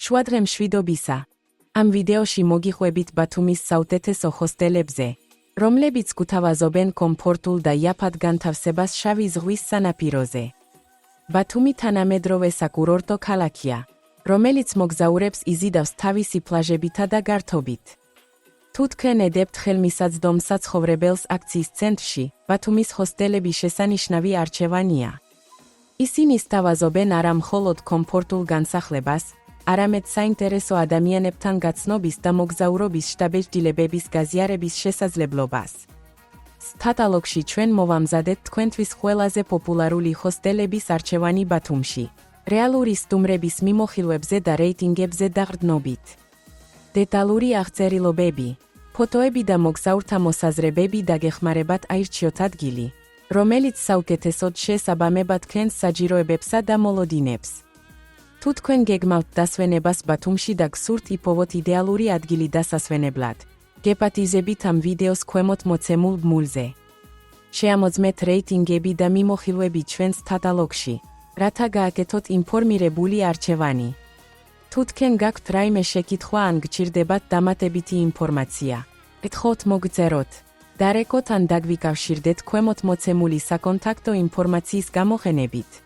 შუადღე მშვიდობისა. ამ ვიდეოში მოგიყვებით ბათუმის საუკეთესო ჰოსტელებზე, რომლებიც გვთავაზობენ კომფორტულ და იაფად განთავსებას შავი ზღვის სანაპიროზე. ბათუმი თანამედროვე საკურორტო ქალაქია, რომელიც მოგზაურებს იზიდავს თავისი პლაჟებითა და გართობით. თუ თქვენ ედებთ ხელმისაწვდომ საცხოვრებელს აქციის ცენტრში, ბათუმის ჰოსტელები შესანიშნავი არჩევანია. ისინი სთავაზობენ არა მხოლოდ კომფორტულ განსახლებას, არამედ საინტერესო ადამიანებთან გაცნობის და მოგზაურობის შთაბეჭდილებების გაზიარების შესაძლებლობას. კატალოგში ჩვენ მოვამზადეთ თქვენთვის ყველაზე პოპულარული ჰოსტელების არჩევანი ბათუმში, რეალური სტუმრების მიმოხილვებზე და რეიტინგებზე დაყრდნობით. დეტალური აღწერილობები, ფოტოები და მოგზაურთა მოსაზრებები დაგეხმარებათ აირჩიოთ ადგილი, რომელიც საუკეთესოდ შეესაბამება თქვენს საჯიროებებსა და მოლოდინებს. თუ თქვენ გეგმავთ დასვენებას ბათუმში და გსურთ იპოვოთ იდეალური ადგილი დასასვენებლად, გეპატიზებით ამ ვიდეოს ქვემოთ მოცემულ ბმულზე. შეამოძმეთ რეიტინგები და მიმოხილვები ჩვენს კატალოგში, რათა გააკეთოთ ინფორმირებული არჩევანი. თუ თქვენ გაქვთ რაიმე შეკითხვა ან გჭირდებათ დამატებითი ინფორმაცია, გთხოვთ მოგწეროთ, დარეკოთ ან დაგვიკავშირდეთ ქვემოთ მოცემული საკონტაქტო ინფორმაციის გამოყენებით.